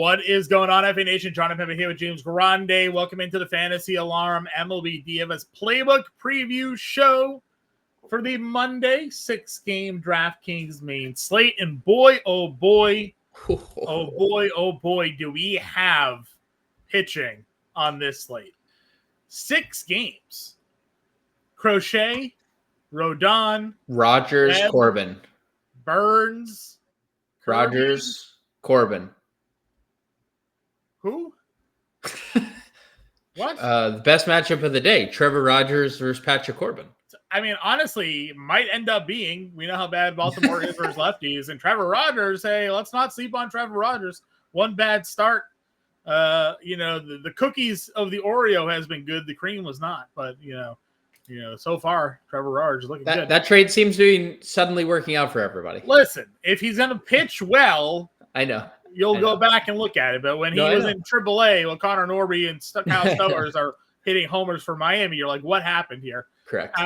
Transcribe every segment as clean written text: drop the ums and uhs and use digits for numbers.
What is going on, FA Nation? Jon Impemba here with James Grande. Welcome into the Fantasy Alarm MLB DFS Playbook Preview Show for the Monday 6-game DraftKings main slate. And boy, oh boy, do we have pitching on this slate. 6 games. Crochet, Rodon, Rogers, Webb, Corbin. Burns, Kirby. Rogers, Corbin. Who? What? The best matchup of the day, Trevor Rogers versus Patrick Corbin. I mean, honestly, might end up being, we know how bad Baltimore is versus lefties, and Trevor Rogers, hey, let's not sleep on Trevor Rogers. One bad start. The cookies of the Oreo has been good. The cream was not, but, so far, Trevor Rogers is looking good. That trade seems to be suddenly working out for everybody. Listen, if he's going to pitch well, I know. You'll go back and look at it. But when he was in AAA, when Connor Norby and Kyle Stowers are hitting homers for Miami, you're like, what happened here? Correct.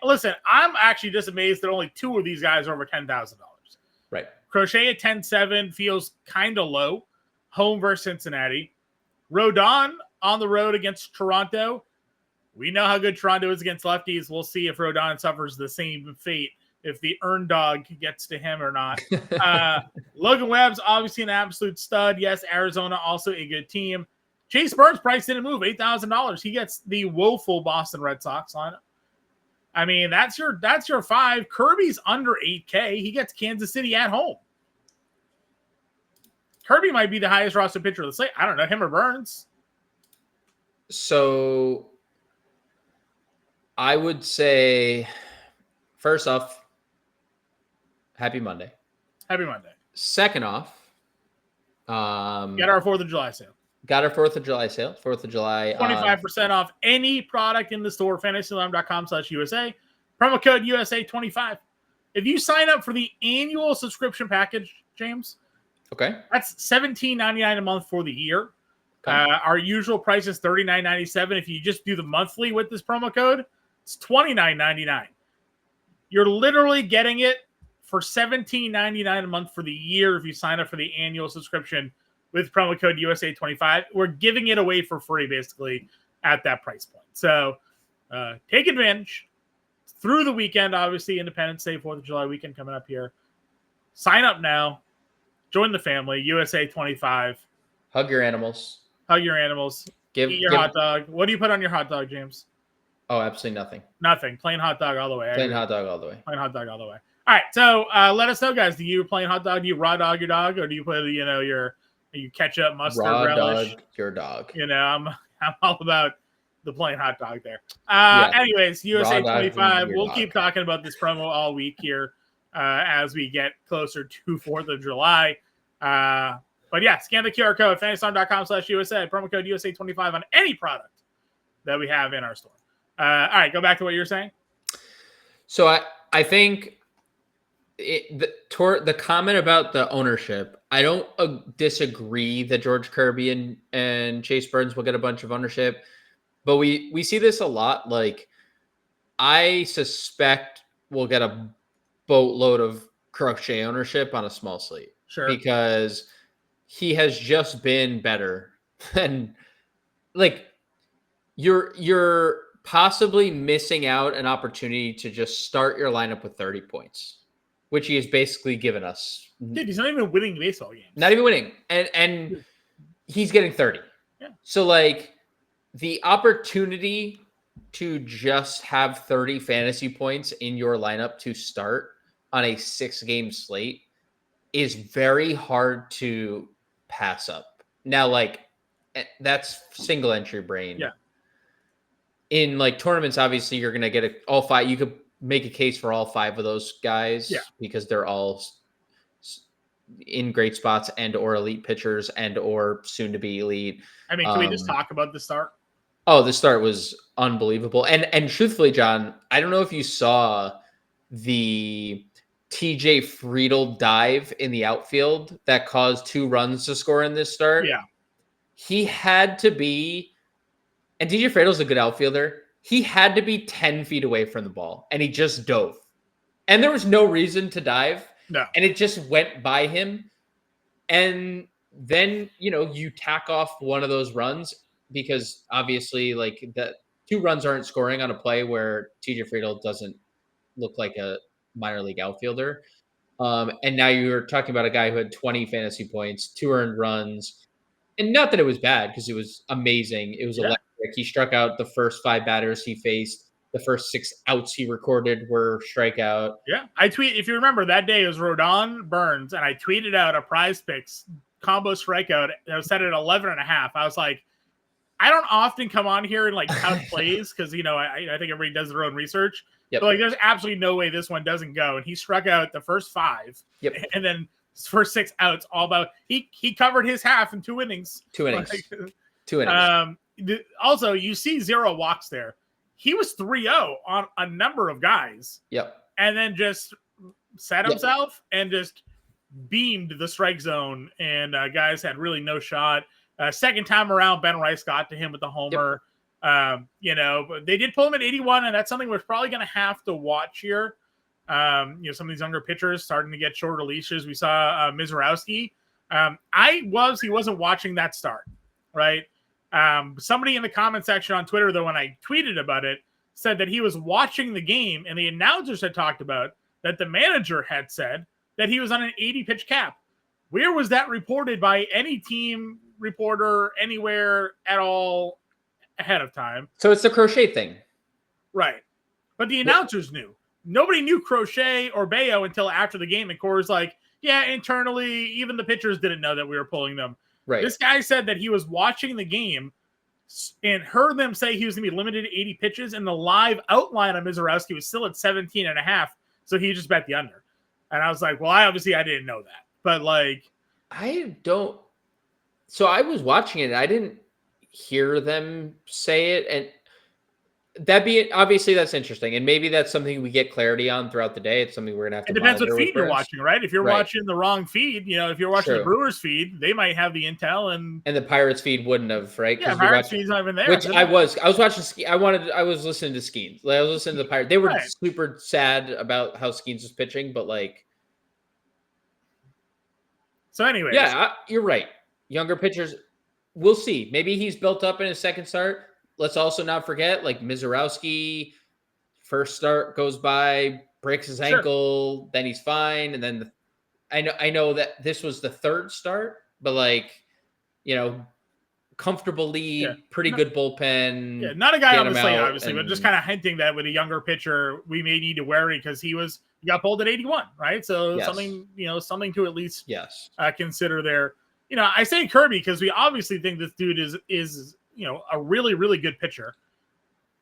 Listen, I'm actually just amazed that only 2 of these guys are over $10,000. Right. Crochet at 10-7 feels kind of low. Home versus Cincinnati. Rodon on the road against Toronto. We know how good Toronto is against lefties. We'll see if Rodon suffers the same fate, if the earn dog gets to him or not. Logan Webb's obviously an absolute stud. Yes, Arizona also a good team. Chase Burns' price didn't move, $8,000. He gets the woeful Boston Red Sox lineup. I mean, that's your 5. Kirby's under 8K. He gets Kansas City at home. Kirby might be the highest roster pitcher of the slate. I don't know, him or Burns. So I would say, first off, happy Monday. Happy Monday. Second off, get our 4th of July sale. Got our 4th of July sale. 4th of July. 25% off any product in the store, FantasyAlarm.com/USA. Promo code USA25. If you sign up for the annual subscription package, James, okay, that's $17.99 a month for the year. Okay. Our usual price is $39.97. If you just do the monthly with this promo code, it's $29.99. You're literally getting it for $17.99 a month for the year if you sign up for the annual subscription with promo code USA25. We're giving it away for free, basically, at that price point. So take advantage. Through the weekend, obviously, Independence Day, 4th of July weekend coming up here. Sign up now. Join the family, USA25. Hug your animals. Hug your animals. Eat your hot dog. What do you put on your hot dog, James? Oh, absolutely nothing. Nothing. Plain hot dog all the way. Plain hot dog all the way. Plain hot dog all the way. All right, so let us know, guys. Do you plain hot dog? Do you raw dog your dog, or do you put your ketchup, mustard, raw relish? Dog your dog. I'm all about the plain hot dog there. Anyways, USA 25. We'll keep talking about this promo all week here as we get closer to 4th of July. But yeah, scan the QR code, FantasyAlarm.com/USA, promo code USA25 on any product that we have in our store. All right, go back to what you were saying. So I think the comment about the ownership, I don't disagree that George Kirby and Chase Burns will get a bunch of ownership, but we see this a lot. Like, I suspect we'll get a boatload of Crochet ownership on a small slate. Sure. Because he has just been better than, like, you're possibly missing out an opportunity to just start your lineup with 30 points, which he has basically given us. Dude, he's not even winning baseball games. Not even winning. And he's getting 30. Yeah. So, like, the opportunity to just have 30 fantasy points in your lineup to start on a 6-game slate is very hard to pass up. Now, like, that's single entry brain. Yeah. In like tournaments, obviously you're going to get all 5. You could make a case for all 5 of those guys because they're all in great spots and or elite pitchers and or soon to be elite. I mean, can we just talk about the start? Oh, the start was unbelievable. And truthfully, John, I don't know if you saw the TJ Friedl dive in the outfield that caused 2 runs to score in this start. Yeah. He had to be, and TJ Friedl's a good outfielder. He had to be 10 feet away from the ball, and he just dove. And there was no reason to dive. No. And it just went by him. And then, you tack off one of those runs because obviously like the 2 runs aren't scoring on a play where TJ Friedel doesn't look like a minor league outfielder. And now you're talking about a guy who had 20 fantasy points, 2 earned runs, and not that it was bad because it was amazing. It was Yeah. electric. He struck out the first 5 batters he faced. The first 6 outs he recorded were strikeout. Yeah. If you remember, that day it was Rodon Burns, and I tweeted out a Prize Picks combo strikeout. I was set at 11.5. I was like, I don't often come on here and like tout plays because, I think everybody does their own research. Yep. But like, there's absolutely no way this one doesn't go. And he struck out the first 5. Yep. And then first 6 outs, all about he covered his half in 2 innings. 2 innings. 2 innings. Also, you see 0 walks there. He was 3-0 on a number of guys. Yep. And then just set himself and just beamed the strike zone. And guys had really no shot. Second time around, Ben Rice got to him with the homer. Yep. But they did pull him at 81, and that's something we're probably going to have to watch here. Some of these younger pitchers starting to get shorter leashes. We saw Mizorowski. He wasn't watching that start, right? Somebody in the comment section on Twitter, though, when I tweeted about it, said that he was watching the game, and the announcers had talked about that the manager had said that he was on an 80-pitch cap. Where was that reported by any team reporter anywhere at all ahead of time? So it's the Crochet thing. Right. But the announcers knew. Nobody knew Crochet or Bayo until after the game, and Core's like, yeah, internally, even the pitchers didn't know that we were pulling them. Right. This guy said that he was watching the game and heard them say he was going to be limited to 80 pitches, and the live outline of Mizorowski was still at 17.5, so he just bet the under. And I was like, well, I didn't know that. But, like... So I was watching it, and I didn't hear them say it, and obviously that's interesting, and maybe that's something we get clarity on throughout the day. It's something we're gonna have to. It depends what feed you're watching, right? If you're watching the wrong feed, if you're watching the Brewers feed, they might have the intel, and the Pirates feed wouldn't have, right? Yeah, Pirates feed's not even there. Which I was watching. I was listening to Skeens. I was listening to the Pirates. They were super sad about how Skeens was pitching, but like. So anyway, you're right. Younger pitchers, we'll see. Maybe he's built up in his second start. Let's also not forget, like Mizorowski, first start goes by, breaks his ankle, then he's fine, and then I know that this was the third start, but like, comfortable lead, pretty good bullpen. Yeah, not a guy on the slate, obviously, but just kind of hinting that with a younger pitcher, we may need to worry because he got pulled at 81, right? So something to at least consider there. I say Kirby because we obviously think this dude is a really, really good pitcher.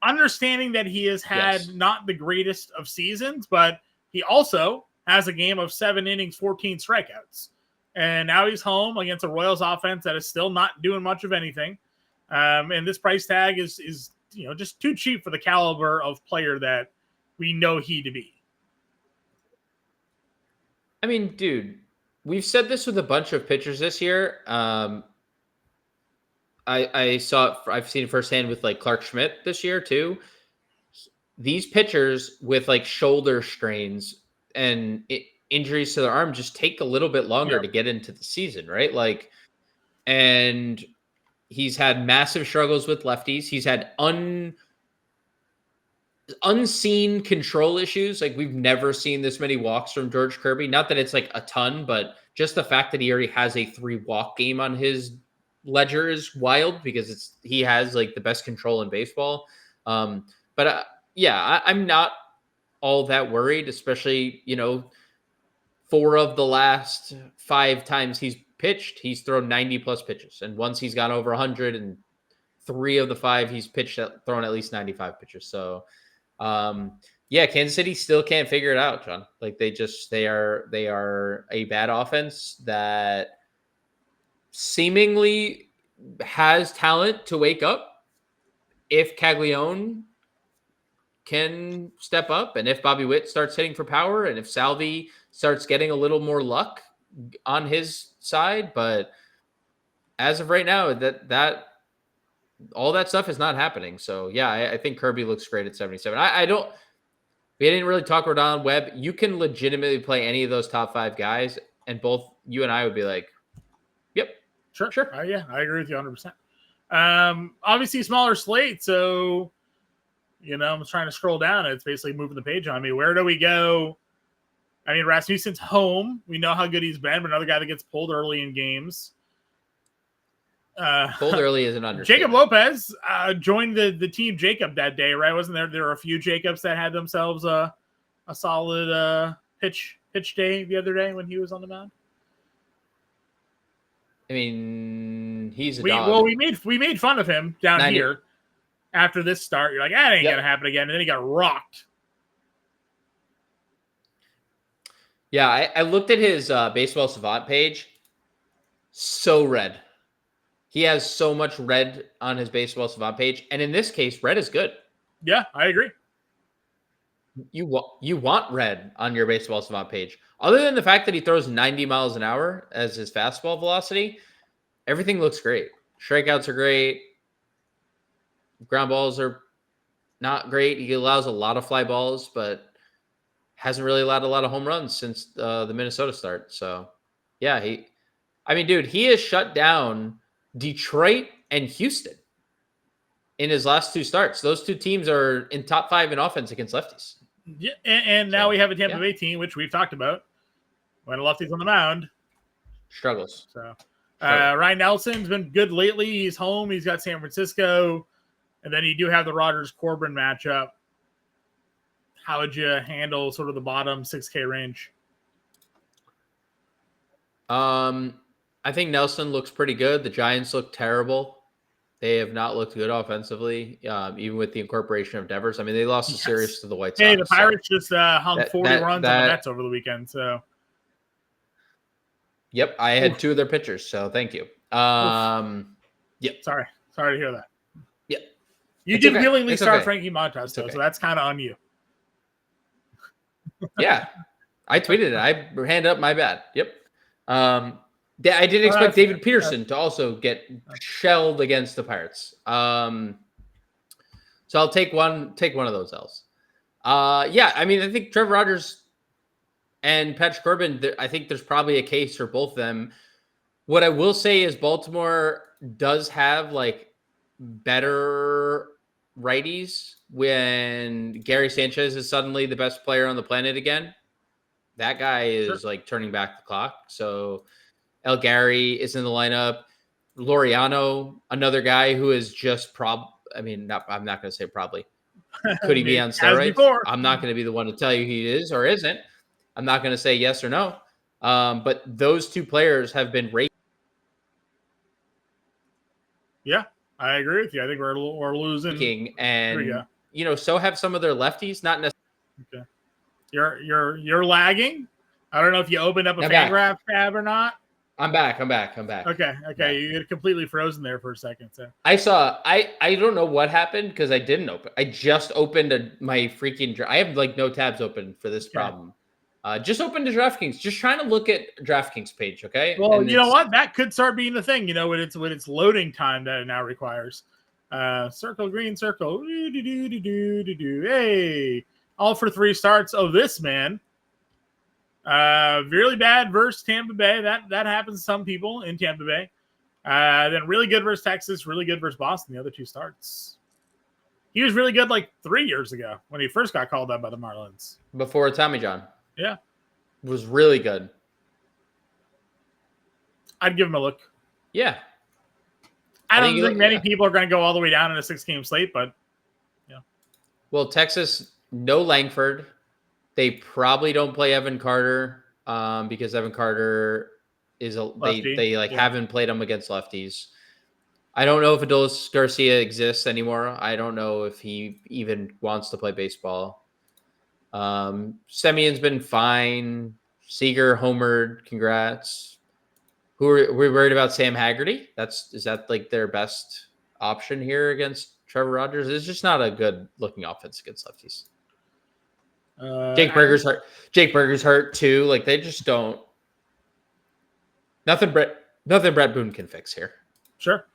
Understanding that he has had not the greatest of seasons, but he also has a game of 7 innings, 14 strikeouts. And now he's home against a Royals offense that is still not doing much of anything. And this price tag is just too cheap for the caliber of player that we know he to be. I mean, dude, we've said this with a bunch of pitchers this year. I've seen it firsthand with like Clark Schmidt this year too. These pitchers with like shoulder strains and injuries to their arm just take a little bit longer to get into the season, right? Like, and he's had massive struggles with lefties. He's had unseen control issues. Like, we've never seen this many walks from George Kirby. Not that it's like a ton, but just the fact that he already has a 3-walk game on his ledger is wild because he has like the best control in baseball. I'm not all that worried, especially, 4 of the last 5 times he's pitched, he's thrown 90 plus pitches. And once he's gone over 100, and 3 of the 5 he's thrown at least 95 pitches. So, Kansas City still can't figure it out, John. Like they are a bad offense that seemingly has talent to wake up if Caglione can step up, and if Bobby Witt starts hitting for power, and if Salvi starts getting a little more luck on his side. But as of right now, that all that stuff is not happening. So I think Kirby looks great at 77. We didn't really talk Rodon, Webb. You can legitimately play any of those top 5 guys, and both you and I would be like, yep, Sure. Yeah, I agree with you 100%. Obviously, smaller slate, so I'm trying to scroll down. It's basically moving the page on me. Where do we go? I mean, Rasmussen's home. We know how good he's been, but another guy that gets pulled early in games. Pulled early is an understatement. Jacob Lopez joined the team Jacob that day, right? Wasn't there? There were a few Jacobs that had themselves a solid pitch day the other day when he was on the mound. I mean, he's a dog. Well, we made fun of him down here after this start. You're like, that ain't gonna happen again, and then he got rocked. Yeah, I looked at his Baseball Savant page. So red. He has so much red on his Baseball Savant page, and in this case, red is good. Yeah, I agree. You want red on your Baseball Savant page. Other than the fact that he throws 90 miles an hour as his fastball velocity, everything looks great. Strikeouts are great. Ground balls are not great. He allows a lot of fly balls, but hasn't really allowed a lot of home runs since the Minnesota start. So, yeah, he has shut down Detroit and Houston in his last two starts. Those two teams are in top 5 in offense against lefties. Yeah, and now we have a Tampa Bay team, which we've talked about. When a lefty's on the mound, struggles. So, Ryan Nelson's been good lately. He's home. He's got San Francisco, and then you do have the Rogers-Corbin matchup. How would you handle sort of the bottom 6K range? I think Nelson looks pretty good. The Giants look terrible. They have not looked good offensively, even with the incorporation of Devers. I mean, they lost a series to the White Sox. Hey, the Pirates just hung 40 runs on the Mets over the weekend. So, yep, I had 2 of their pitchers. So, thank you. Yep. Sorry to hear that. Yep. You did willingly start Frankie Montas, though, so that's kind of on you. Yeah, I tweeted it. I hand up my bad. Yep. I didn't expect David Peterson to also get shelled against the Pirates. So I'll take one of those L's. Yeah, I mean, I think Trevor Rogers and Patrick Corbin, I think there's probably a case for both of them. What I will say is Baltimore does have like better righties when Gary Sanchez is suddenly the best player on the planet again. That guy is like turning back the clock. So El Gary is in the lineup. Laureano, another guy who is just I'm not going to say probably. Could he be on steroids? I'm not going to be the one to tell you he is or isn't. I'm not going to say yes or no. But those two players have been rated. Yeah, I agree with you. I think we're losing. And, so have some of their lefties, not necessarily. Okay. You're lagging. I don't know if you opened up a Fangraph tab or not. I'm back. Okay. You get completely frozen there for a second. So I don't know what happened because I didn't open. I just opened my freaking. I have like no tabs open for this problem. Just open to DraftKings. Just trying to look at DraftKings page. Okay. Well, and you know what? That could start being the thing. When it's loading time that it now requires. Circle green circle. Hey, all for 3 starts. Oh, this man. Really bad versus Tampa Bay. That happens to some people in Tampa Bay. Then really good versus Texas, really good versus Boston, the other 2 starts. He was really good like 3 years ago when he first got called up by the Marlins. Before Tommy John. Yeah. Was really good. I'd give him a look. Yeah. I don't think many people are going to go all the way down in a 6-game slate, but yeah. Well, Texas, no Langford. They probably don't play Evan Carter because Evan Carter is haven't played him against lefties. I don't know if Adolis Garcia exists anymore. I don't know if he even wants to play baseball. Semion's been fine. Seager homered. Congrats. We're worried about Sam Haggerty? Is that like their best option here against Trevor Rogers? It's just not a good looking offense against lefties. Jake Berger's hurt. Jake Berger's hurt too. Like they just don't. Nothing Brett Boone can fix here. Sure.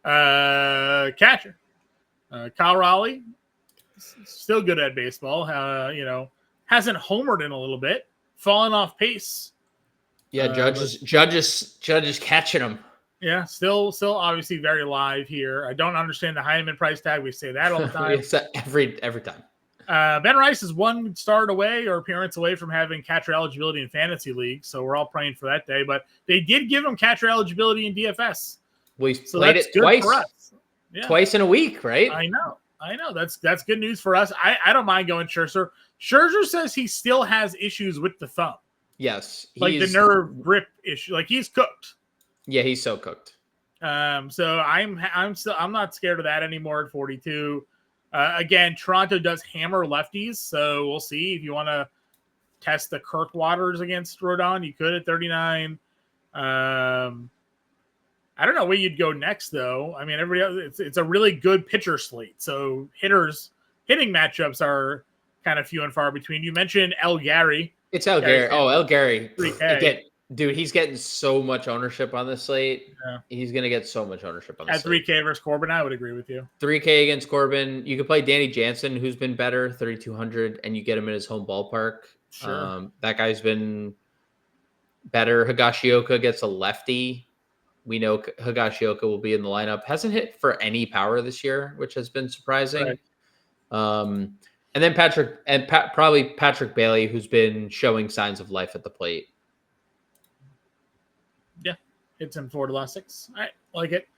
Catcher. Kyle Raleigh, still good at baseball. Hasn't homered in a little bit. Fallen off pace. Yeah, Judge is catching him. Yeah, still obviously very live here. I don't understand the Hyman price tag. We say that all the time. We say every time. Ben Rice is one start away or appearance away from having catcher eligibility in fantasy league, so we're all praying for that day. But they did give him catcher eligibility in DFS. We So played that's it good twice. for us. Yeah. Twice in a week, right? I know. That's good news for us. I don't mind going Scherzer. Scherzer says he still has issues with the thumb. Yes. Like the nerve grip issue. Like he's cooked. Yeah, he's so cooked. So I'm not scared of that anymore at 42. Again, Toronto does hammer lefties, so we'll see if you want to test the Kirk Waters against Rodon. You could at 39. I don't know where you'd go next, though. I mean, it's a really good pitcher slate, so hitting matchups are kind of few and far between. You mentioned El Gary. It's El Gary. Oh, El Gary. 3K. Dude, he's getting so much ownership on this slate. Yeah. He's going to get so much ownership on this slate. At 3K versus Corbin, I would agree with you. 3K against Corbin. You could play Danny Jansen, who's been better, 3,200, and you get him in his home ballpark. Sure. That guy's been better. Higashioka gets a lefty. We know Higashioka will be in the lineup. Hasn't hit for any power this year, which has been surprising. Right. And then probably Patrick Bailey, who's been showing signs of life at the plate. Yeah, it's in 4 to last 6. I like it.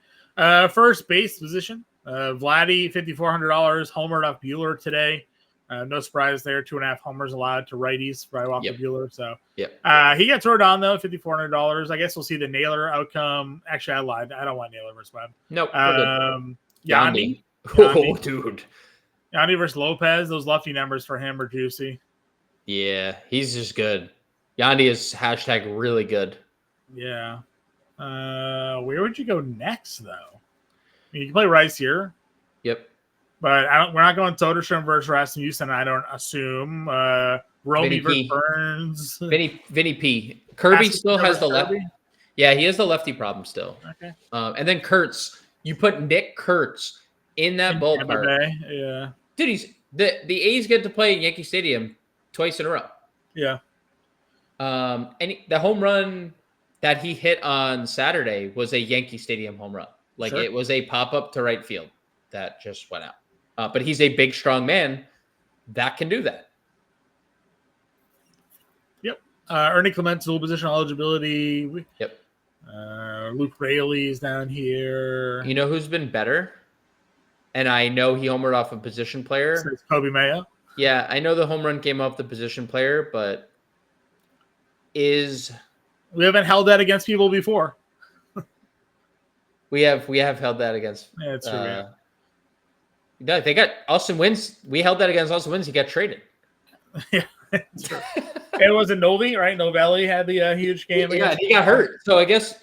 First base position. Vladdy, $5,400, homered off Bueller today. No surprise there. 2.5 homers allowed to righties by Walker Bueller. So he gets Rodon though, $5,400. I guess we'll see the Naylor outcome. Actually, I lied. I don't want Naylor versus Webb. Nope. Yandy. Oh, dude. Yandy versus Lopez. Those lefty numbers for him are juicy. Yeah, he's just good. Yandy is #really good. Yeah. Where would you go next though? I mean, you can play Rice here. Yep. But we're not going Soderstrom versus Rasmussen, I don't assume. Romy versus Burns. Vinny P. Kirby still has the lefty. Yeah, he has the lefty problem still. Okay. And then Kurtz. You put Nick Kurtz in that ballpark. Yeah. Dude, the A's get to play at Yankee Stadium twice in a row. Yeah. And the home run that he hit on Saturday was a Yankee Stadium home run. Like It was a pop-up to right field that just went out. But he's a big, strong man that can do that. Yep. Ernie Clement's dual position eligibility. Yep. Luke Raley is down here. You know who's been better? And I know he homered off a position player. So it's Kobe Mayo. Yeah, I know the home run came off the position player, but we haven't held that against people before. We have held that against. Yeah, it's true. No, they got Austin Wins. We held that against Austin Wins. He got traded. Yeah, it's true. It wasn't Novi, right? Novelli had the huge game. Yeah, he got hurt. So I guess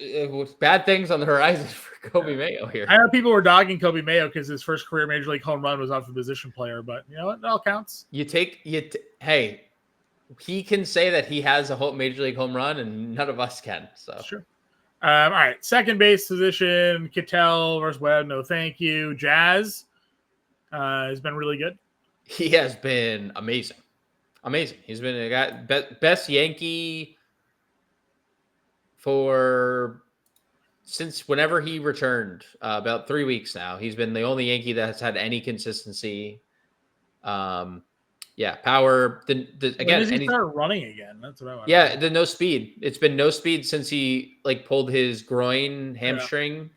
bad things on the horizon for Kobe Mayo here. I know people were dogging Kobe Mayo because his first career major league home run was off a position player, but you know what? It all counts. Hey, he can say that he has a major league home run, and none of us can. So sure. All right, second base position: Kittel versus Webb. No, thank you. Jazz has been really good. He has been amazing. He's been a guy, best Yankee since whenever he returned, about 3 weeks now. He's been the only Yankee that has had any consistency. Power. When does he start running again? That's what I want. Yeah, the no speed. It's been no speed since he pulled his groin hamstring.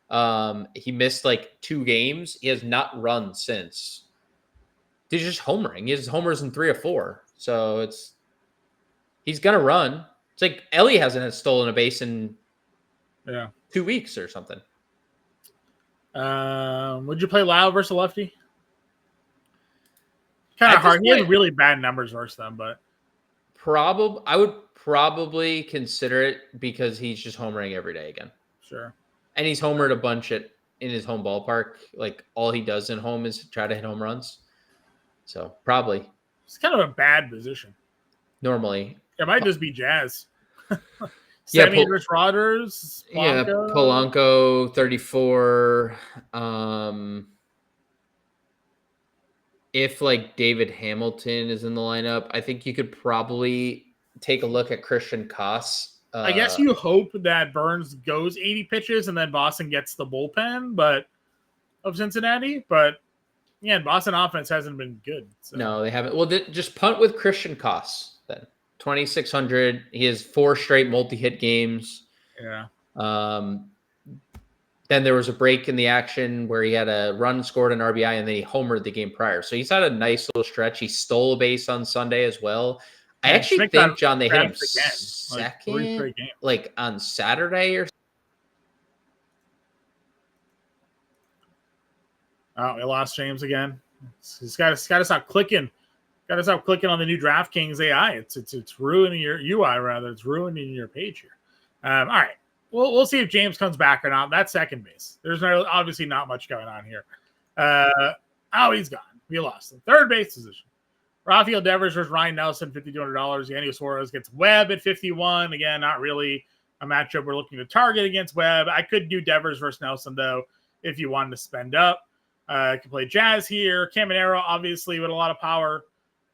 Yeah. He missed 2 games. He has not run since. He's just homering. He has homers in 3 or 4. So he's gonna run. It's like Ellie hasn't stolen a base in 2 weeks or something. Would you play Lau versus lefty? Kind of hard. He has really bad numbers versus them, but I would probably consider it because he's just homering every day again. Sure. And he's homered a bunch in his home ballpark. All he does in home is try to hit home runs. So probably. It's kind of a bad position. Normally. It might just be Jazz. Rich Rodgers. Polanco, 34. If David Hamilton is in the lineup, I think you could probably take a look at Christian Koss I guess you hope that Burns goes 80 pitches and then Boston gets the bullpen of Cincinnati. But yeah, Boston offense hasn't been good. So. No, they haven't. Well, just punt with Christian Koss then. 2,600. He has 4 straight multi-hit games. Yeah. Then there was a break in the action where he had a run, scored an RBI, and then he homered the game prior. So he's had a nice little stretch. He stole a base on Sunday as well. I actually think, John, they hit him second, like on Saturday or something. Oh, we lost James again. He's got to stop clicking. Got to stop clicking on the new DraftKings AI. It's ruining your UI, rather. It's ruining your page here. All right. We'll see if James comes back or not. That's second base. There's obviously not much going on here. He's gone. We lost him. Third base position. Rafael Devers versus Ryan Nelson, $5,200. Yandy Suarez gets Webb at 51. Again, not really a matchup we're looking to target against Webb. I could do Devers versus Nelson, though, if you wanted to spend up. I could play Jazz here. Caminero, obviously, with a lot of power.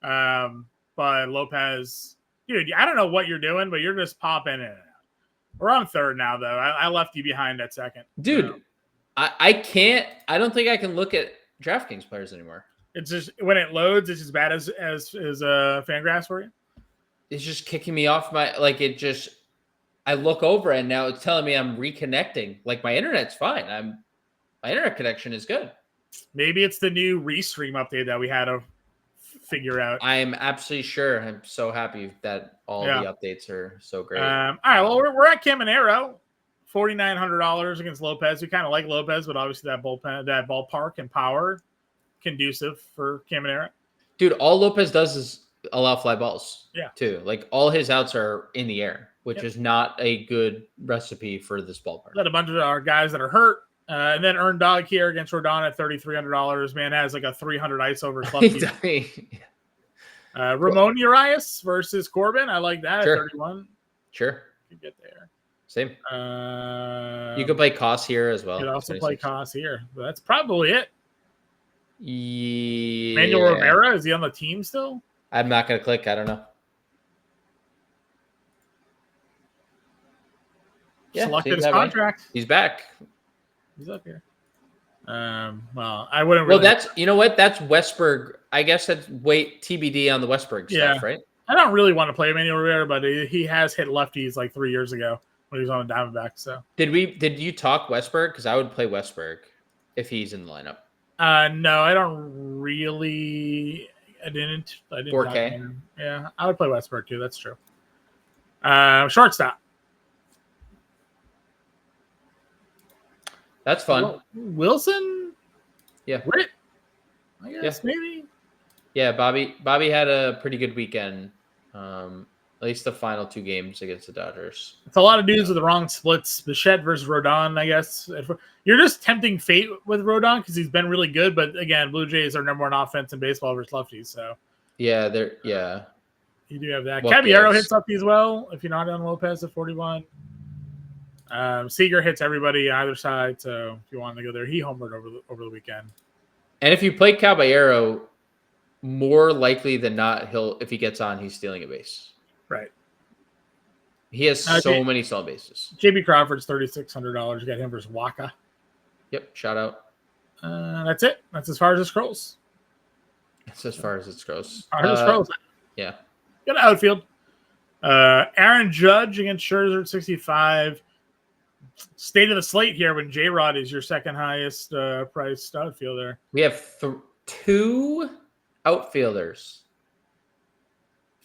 But Lopez, dude, I don't know what you're doing, but you're just popping in and out. We're on third now, though. I left you behind at second. Dude, so. I can't. I don't think I can look at DraftKings players anymore. It's just when it loads, it's as bad as Fangraphs for you. It's just kicking me off my I look over and now it's telling me I'm reconnecting. Like my internet's fine. My internet connection is good. Maybe it's the new Restream update that we had to figure out. I'm absolutely sure. I'm so happy that all the updates are so great. All right, well we're at Caminero, $4,900 against Lopez. We kind of like Lopez, but obviously that ballpark and power conducive for Caminero. Dude, all Lopez does is allow fly balls. Yeah. Too. Like all his outs are in the air, which is not a good recipe for this ballpark. Got a bunch of our guys that are hurt. And then Earned Dog here against Rodon at $3,300. Man has like a 300 ice over Ramon Urias versus Corbin. I like that at 31. Sure. You get there. Same. You could play Koss here as well. You could also play Koss here. But that's probably it. Yeah. Manuel Rivera, is he on the team still? I'm not going to click. I don't know. Selected his contract. He's back. He's up here. Well, I wouldn't really. Well, that's, you know what? That's Westberg. I guess that's TBD on the Westberg stuff, right? I don't really want to play Manuel Rivera, but he has hit lefties like 3 years ago when he was on the Diamondbacks. So did you talk Westberg? Because I would play Westberg if he's in the lineup. No, I don't really. I didn't 4K. Yeah, I would play Westberg too. That's true. Shortstop. That's fun. Wilson? Yeah. Witt? I guess maybe. Yeah, Bobby had a pretty good weekend. At least the final 2 games against the Dodgers. It's a lot of dudes with the wrong splits. Bichette versus Rodon, I guess. You're just tempting fate with Rodon because he's been really good. But again, Blue Jays are number 1 offense in baseball versus lefties. So yeah, you do have that. Caballero hits lefties well if you're not on Lopez at 41. Seager hits everybody either side, so if you want to go there, he homered over the weekend. And if you play Caballero, more likely than not, if he gets on, he's stealing a base. Right. He has so many stolen bases. JB Crawford's $3,600. You got him versus Waka. Yep, shout out. That's it. That's as far as it scrolls. That's as far as it scrolls. Yeah. Got an outfield. Aaron Judge against Scherzer at 65. State of the slate here when J-Rod is your second highest priced outfielder. We have 2 outfielders.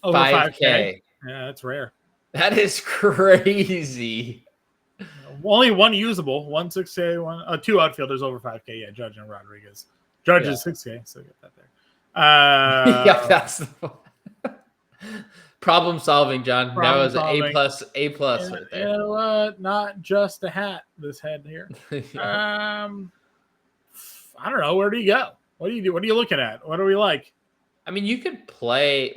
Over 5K. Yeah, that's rare. That is crazy. Only one usable. 1 6K, 2 outfielders over 5K. Yeah, Judge and Rodriguez. Judge is 6K, so get that there. Yeah, that's the problem solving, John. That was an A+ right there. You know what? Not just a hat. This head here. I don't know. Where do you go? What do you do? What are you looking at? What do we like? I mean, you could play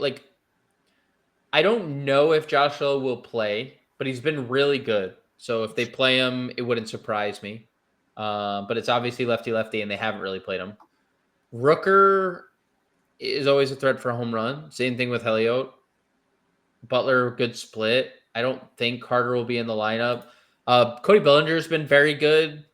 I don't know if Joshua will play, but he's been really good. So if they play him, it wouldn't surprise me. But it's obviously lefty, and they haven't really played him. Rooker is always a threat for a home run. Same thing with Heliot. Butler, good split. I don't think Carter will be in the lineup. Cody Bellinger has been very good,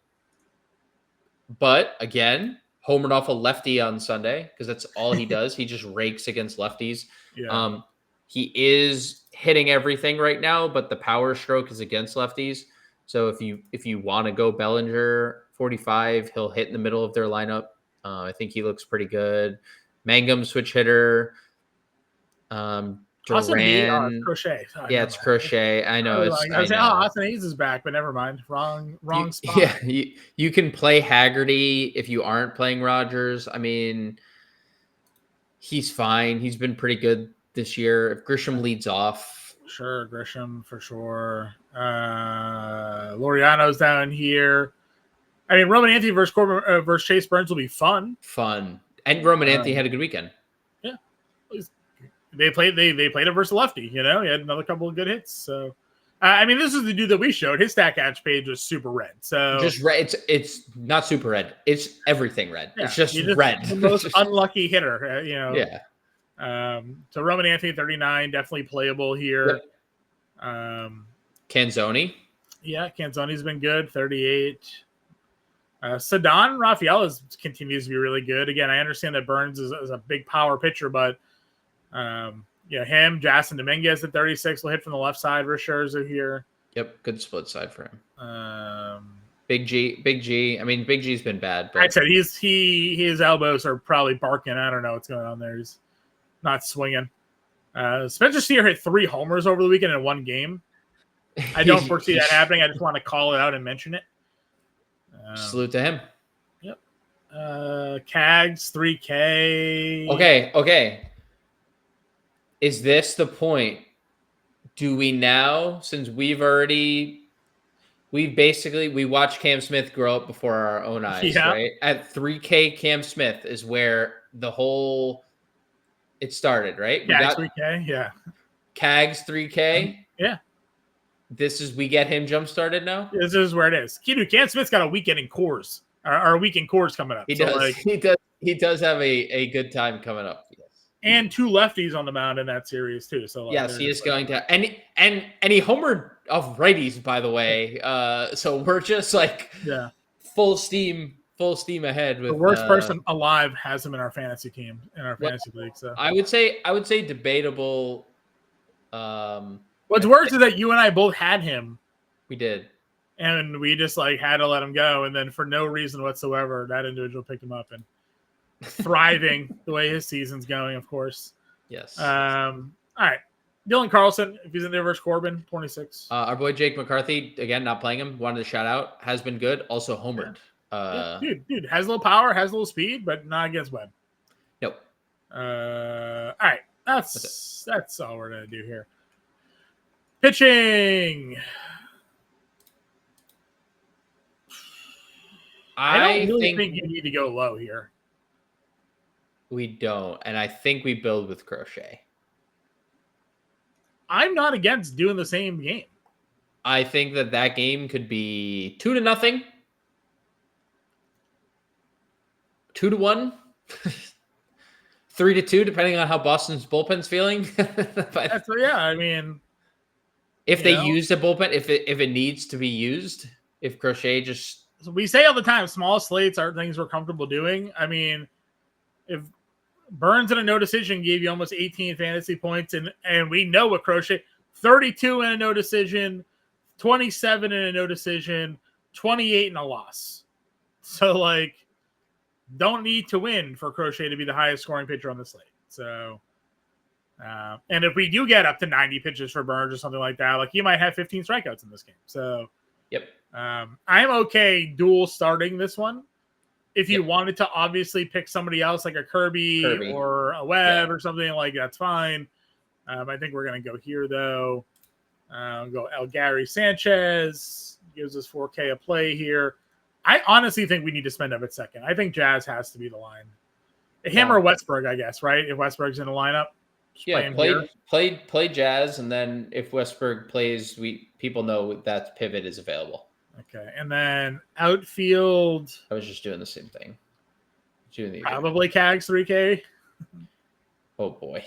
but again, homered off a lefty on Sunday because that's all he does. He just rakes against lefties. Yeah. He is hitting everything right now, but the power stroke is against lefties. So if you want to go Bellinger 45, he'll hit in the middle of their lineup. I think he looks pretty good. Mangum switch hitter. Austin Hayes, Duran. Crochet. Oh, Yeah, never it's mind. Crochet. I know. I was I saying, oh, know. Austin Hayes is back, but never mind. Wrong spot. Yeah, you can play Haggerty if you aren't playing Rogers. I mean, he's fine. He's been pretty good this year. If Grisham leads off, Sure, Grisham for sure. Laureano's down here. I mean, Roman Anthony versus Corbin versus Chase Burns will be fun. and Roman Anthony had a good weekend. Yeah, they played it versus lefty. He had another couple of good hits. So, I mean, this is the dude that we showed. His stat catch page was super red. So just red. It's not super red. It's everything red. Yeah, it's just red. The most unlucky hitter. Yeah. So Roman Anthony 39 definitely playable here. Yep. Canzoni. Yeah, Canzoni's been good 38. Ceddanne Rafael continues to be really good. Again, I understand that Burns is a big power pitcher, but him, Jasson Dominguez at 36 will hit from the left side. Scherzer here. Yep, good split side for him. Big G. I mean, Big G's been bad. But I said his elbows are probably barking. I don't know what's going on there. He's not swinging. Spencer Steer hit 3 homers over the weekend in one game. I don't foresee that happening. I just want to call it out and mention it. Salute to him. Yep. Cags 3K. Okay. Is this the point? Do we now, since we watched Cam Smith grow up before our own eyes, right? At 3K, Cam Smith is where it started, right? We got 3K, yeah. Cags 3K. Yeah. We get him jump started now? This is where it is. Dude, Cam Smith's got a weekend in Coors. Or a week in Coors coming up. He does. He does have a good time coming up. Yes. And 2 lefties on the mound in that series too. So yes, he is going to and he homered off righties, by the way. So we're just full steam ahead with the worst person alive has him in our fantasy team, in our fantasy league. So I would say debatable. What's worse is that you and I both had him. We did. And we just had to let him go. And then for no reason whatsoever, that individual picked him up and thriving the way his season's going, of course. Yes. All right. Dylan Carlson, if he's in there versus Corbin, 26. Our boy Jake McCarthy, again, not playing him. Wanted to shout out. Has been good. Also homered. Dude, has a little power, has a little speed, but not against Webb. Nope. All right. That's all we're going to do here. Pitching. I don't really think you need to go low here. We don't. And I think we build with Crochet. I'm not against doing the same game. I think that game could be 2-0. 2-1. 3-2, depending on how Boston's bullpen's feeling. I mean, if they use the bullpen, if it needs to be used, if Crochet just. So we say all the time, small slates are things we're comfortable doing. I mean, if Burns in a no decision gave you almost 18 fantasy points, and we know what Crochet, 32 in a no decision, 27 in a no decision, 28 in a loss. So don't need to win for Crochet to be the highest scoring pitcher on the slate. So, and if we do get up to 90 pitches for Burns or something like that, he might have 15 strikeouts in this game. So, yep. I'm okay dual starting this one. If you wanted to obviously pick somebody else like a Kirby. Or a Webb or something that's fine. I think we're going to go here though. Go El Gary Sanchez gives us 4K a play here. I honestly think we need to spend up at second. I think Jazz has to be the line. Him or Westberg, I guess, right? If Westberg's in the lineup. Play Jazz, and then if Westberg plays, people know that pivot is available. Okay, and then outfield. I was just doing the same thing. Probably Cags 3K. Oh boy.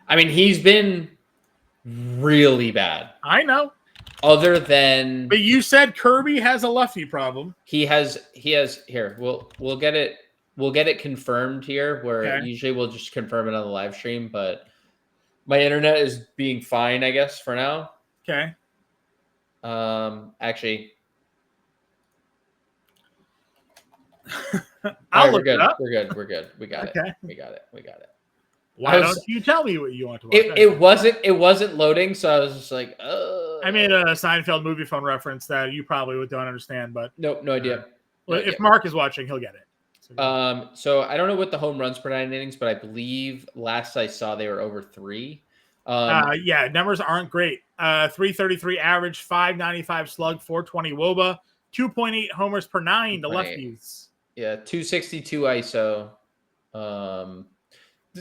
I mean, he's been really bad. I know. Other than, but you said Kirby has a lefty problem. He has here. We'll get it confirmed here. Where usually we'll just confirm it on the live stream, but my internet is being fine, I guess, for now. Okay. Actually, I'll we're look good. it up. We're good. We got Okay. it. We got it. Why don't you tell me what you want to watch? It wasn't loading, so I was just like, I made a Seinfeld movie phone reference that you probably don't understand, but no idea. If Mark is watching, he'll get it. So I don't know what the home runs per 9 innings, but I believe last I saw they were over 3. Numbers aren't great. 333 average, 595 slug, 420 WOBA, 2.8 homers per 9 to lefties. Yeah, 262 ISO.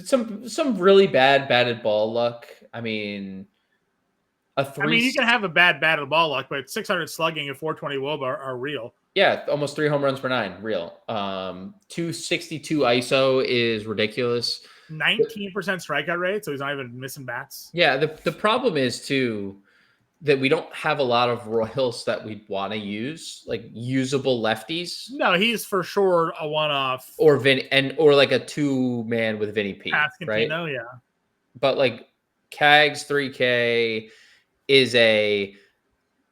Some really bad batted ball luck. I mean, you can have a bad batted ball luck, but 600 slugging and 420 WOBA are real. Yeah, almost 3 home runs per 9, real. 262 ISO is ridiculous. 19% strikeout rate, so he's not even missing bats. Yeah, the problem is too that we don't have a lot of Royals that we'd want to use, like usable lefties. No, he's for sure a one-off. Or like a 2-man with Vinny P. Right? Yeah. But like Cags 3K is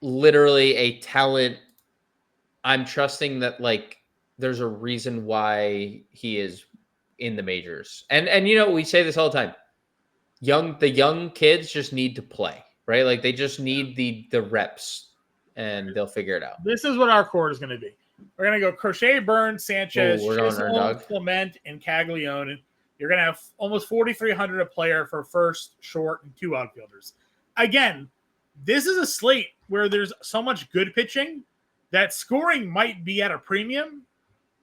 literally a talent. I'm trusting that like there's a reason why he is in the majors. And we say this all the time. The young kids just need to play, right? Like they just need the reps and they'll figure it out. This is what our core is going to be. We're going to go Crochet, Burns, Sanchez, Chisholm, Clement, and Caglione. You're going to have almost 4,300 a player for first, short, and 2 outfielders. Again, this is a slate where there's so much good pitching that scoring might be at a premium.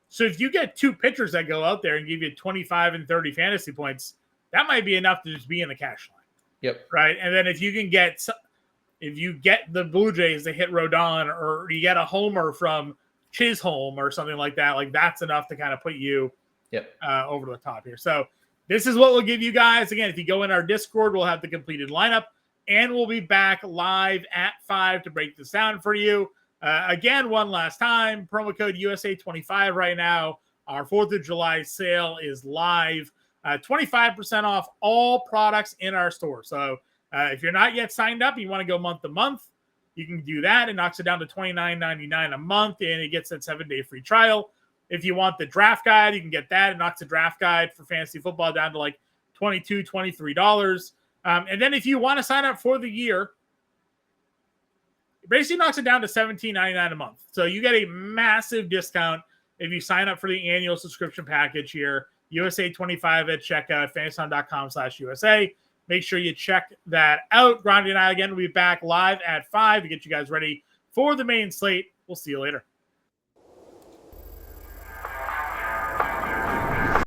So if you get 2 pitchers that go out there and give you 25 and 30 fantasy points, that might be enough to just be in the cash line. Yep. Right. And then if you get the Blue Jays to hit Rodon, or you get a homer from Chisholm or something like that, like that's enough to kind of put you over the top here. So this is what we'll give you guys. Again, if you go in our Discord, we'll have the completed lineup, and we'll be back live at 5 to break this down for you. Again, one last time, promo code USA25 right now. Our 4th of July sale is live. 25% off all products in our store. So if you're not yet signed up, you want to go month to month, you can do that. It knocks it down to $29.99 a month, and it gets that 7-day free trial. If you want the draft guide, you can get that. It knocks the draft guide for fantasy football down to like $22, $23. And then if you want to sign up for the year, it basically knocks it down to $17.99 a month. So you get a massive discount if you sign up for the annual subscription package here. USA25 at checkout, fantasylarm.com/USA. Make sure you check that out. Grande and I, again, will be back live at 5 to get you guys ready for the main slate. We'll see you later.